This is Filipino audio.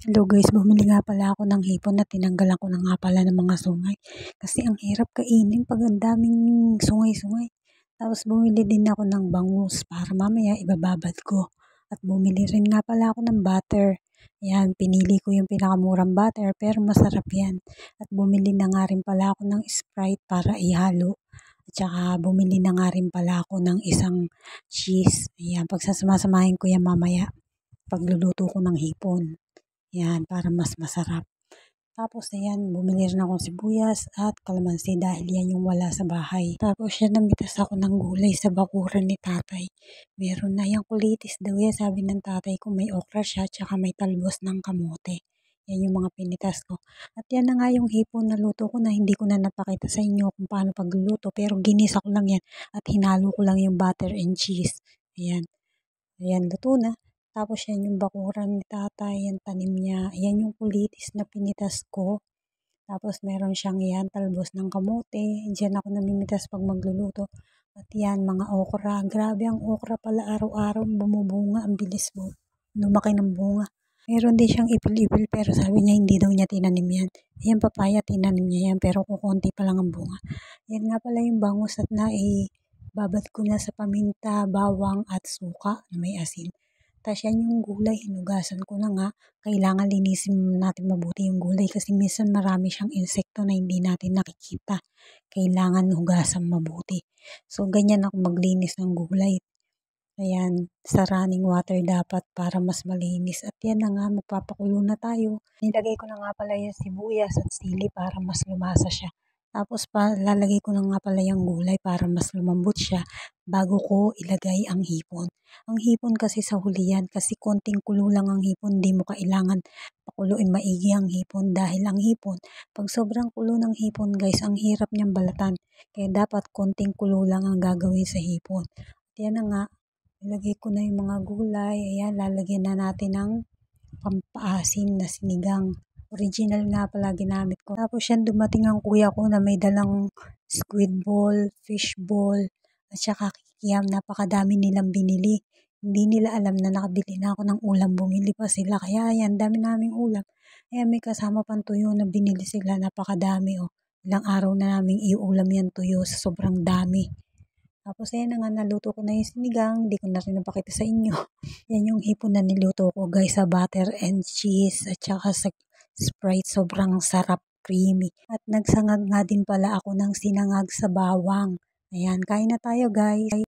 Hello guys, bumili nga pala ako ng hipon at tinanggalan ko na nga pala ng mga sungay. Kasi ang hirap kainin pag ang daming sungay-sungay. Tapos bumili din ako ng bangus para mamaya ibababad ko. At bumili rin nga pala ako ng butter. Yan, pinili ko yung pinakamurang butter pero masarap yan. At bumili na nga rin pala ako ng Sprite para ihalo. At saka bumili na nga rin pala ako ng isang cheese. Ayan, pagsasamasamahin ko yan mamaya pagluluto ko ng hipon. Yan, para mas masarap. Tapos ayan, bumili rin akong sibuyas at kalamansi dahil yan yung wala sa bahay. Tapos yan, namitas ako ng gulay sa bakuran ni tatay. Meron na yung kulitis daw yan, sabi ng tatay ko, may okra siya, tsaka may talbos ng kamote. Yan yung mga pinitas ko. At yan na nga yung hipon na luto ko na hindi ko na napakita sa inyo kung paano pagluluto. Pero ginisa ko lang yan at hinalo ko lang yung butter and cheese. Ayan. Ayan, luto na. Tapos yan yung bakuran ni tatay, yung tanim niya. Yan yung kulitis na pinitas ko. Tapos meron siyang yan, talbos ng kamote. Diyan ako namimitas pag magluluto. At yan, mga okra. Grabe ang okra pala araw-araw bumubunga. Ang bilis mo. Lumaki ng bunga. Meron din siyang ipil-ipil pero sabi niya hindi daw niya tinanim yan. Ayan, papaya, tinanim niya yan pero kukunti pa lang ang bunga. Yan nga pala yung bangus at babad ko na sa paminta, bawang at suka na may asin. Tapos yan yung gulay, hinugasan ko na nga. Kailangan linisin natin mabuti yung gulay kasi minsan marami siyang insekto na hindi natin nakikita. Kailangan hugasan mabuti. So ganyan ako maglinis ng gulay. Ayan, sa running water dapat para mas malinis. At yan na nga, magpapakulo na tayo. Nilagay ko na nga pala yung sibuyas at sili para mas lumasa siya. Tapos lalagay ko na nga pala yung gulay para mas lumambot siya bago ko ilagay ang hipon. Ang hipon kasi sa huli yan kasi konting kulo lang ang hipon. Di mo kailangan pakuluin maigi ang hipon dahil ang hipon, pag sobrang kulo ng hipon guys, ang hirap niyang balatan. Kaya dapat konting kulo lang ang gagawin sa hipon. At yan na nga, ilagay ko na yung mga gulay. Ayan, lalagyan na natin ng pampaasim na sinigang. Original nga pala ginamit ko. Tapos yan, dumating ang kuya ko na may dalang squid ball, fish ball, at saka kikiam. Napakadami nilang binili. Hindi nila alam na nakabili na ako ng ulam. Bumili pa sila. Kaya yan, dami naming ulam. Ayan, may kasama pang tuyo na binili sila. Napakadami oh. Ilang araw na naming iulam yan tuyo sa sobrang dami. Tapos ayan na nga, naluto ko na yung sinigang. Hindi ko na rin napakita sa inyo. Yan yung hipon na niluto ko guys sa butter and cheese at saka sa Sprite. Sobrang sarap, creamy. At nagsangag nga din pala ako ng sinangag sa bawang. Ayan, kain na tayo guys.